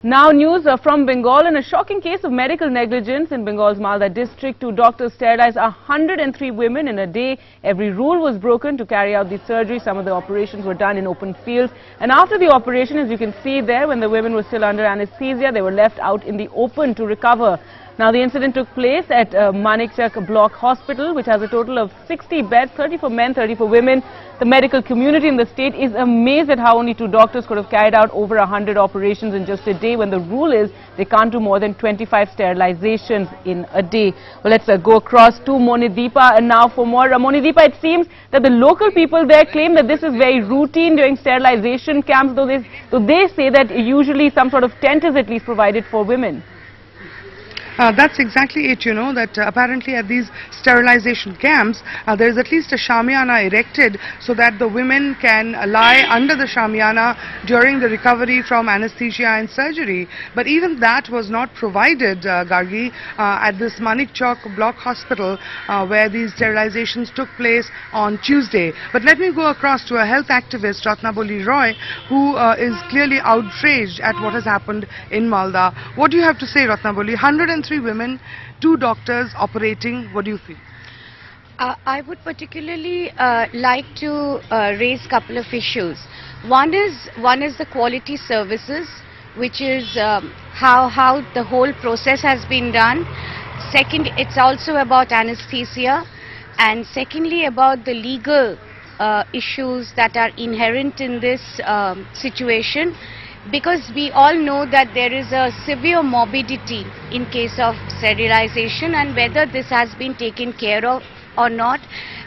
Now news from Bengal. In a shocking case of medical negligence in Bengal's Malda district, 2 doctors sterilized 103 women in a day. Every rule was broken to carry out the surgery. Some of the operations were done in open fields. And after the operation, as you can see there, when the women were still under anesthesia, they were left out in the open to recover. Now, the incident took place at Manikchak Block Hospital, which has a total of 60 beds, 30 for men, 30 for women. The medical community in the state is amazed at how only 2 doctors could have carried out over 100 operations in just a day, when the rule is they can't do more than 25 sterilizations in a day. Well, let's go across to Monideepa and now for more. Monideepa, it seems that the local people there claim that this is very routine during sterilization camps, though they say that usually some sort of tent is at least provided for women. That's exactly it, that apparently at these sterilization camps, there is at least a shamiana erected so that the women can lie under the shamiana during the recovery from anesthesia and surgery. But even that was not provided, Gargi, at this Manikchak Block Hospital where these sterilizations took place on Tuesday. But let me go across to a health activist, Ratnaboli Roy, who is clearly outraged at what has happened in Malda. What do you have to say, Ratnaboli? 103 women, 2 doctors operating. What do you feel? I would particularly like to raise a couple of issues. One is the quality services, which is how the whole process has been done. Second, it's also about anesthesia, and secondly about the legal issues that are inherent in this situation. Because we all know that there is a severe morbidity in case of sterilization, and whether this has been taken care of or not.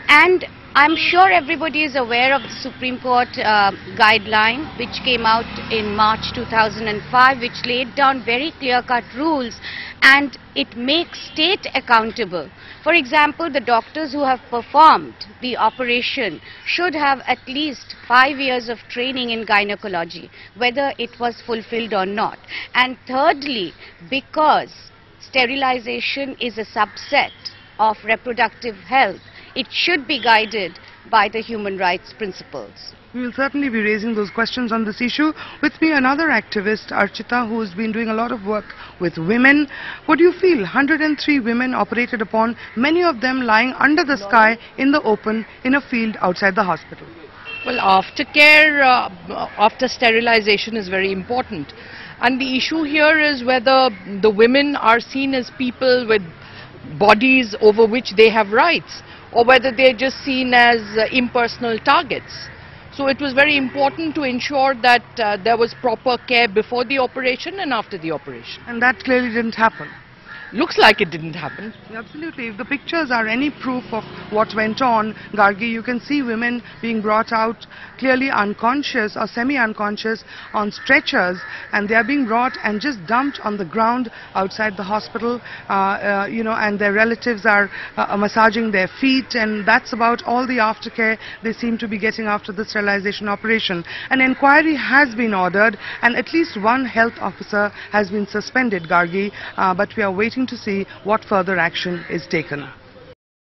And I'm sure everybody is aware of the Supreme Court guideline which came out in March 2005, which laid down very clear-cut rules, and it makes state accountable. For example, the doctors who have performed the operation should have at least 5 years of training in gynecology, whether it was fulfilled or not. And thirdly, because sterilization is a subset of reproductive health, it should be guided by the human rights principles. We will certainly be raising those questions on this issue. With me, another activist, Archita, who has been doing a lot of work with women. What do you feel? 103 women operated upon, many of them lying under the sky in the open in a field outside the hospital. Well, aftercare after sterilization is very important. And the issue here is whether the women are seen as people with bodies over which they have rights, or whether they're just seen as impersonal targets. So it was very important to ensure that there was proper care before the operation and after the operation. And that clearly didn't happen. Looks like it didn't happen. Absolutely. If the pictures are any proof of what went on, Gargi, you can see women being brought out clearly unconscious or semi-unconscious on stretchers, and they are being brought and just dumped on the ground outside the hospital, and their relatives are massaging their feet, and that's about all the aftercare they seem to be getting after the sterilization operation. An inquiry has been ordered, and at least 1 health officer has been suspended, Gargi, but we are waiting to see what further action is taken.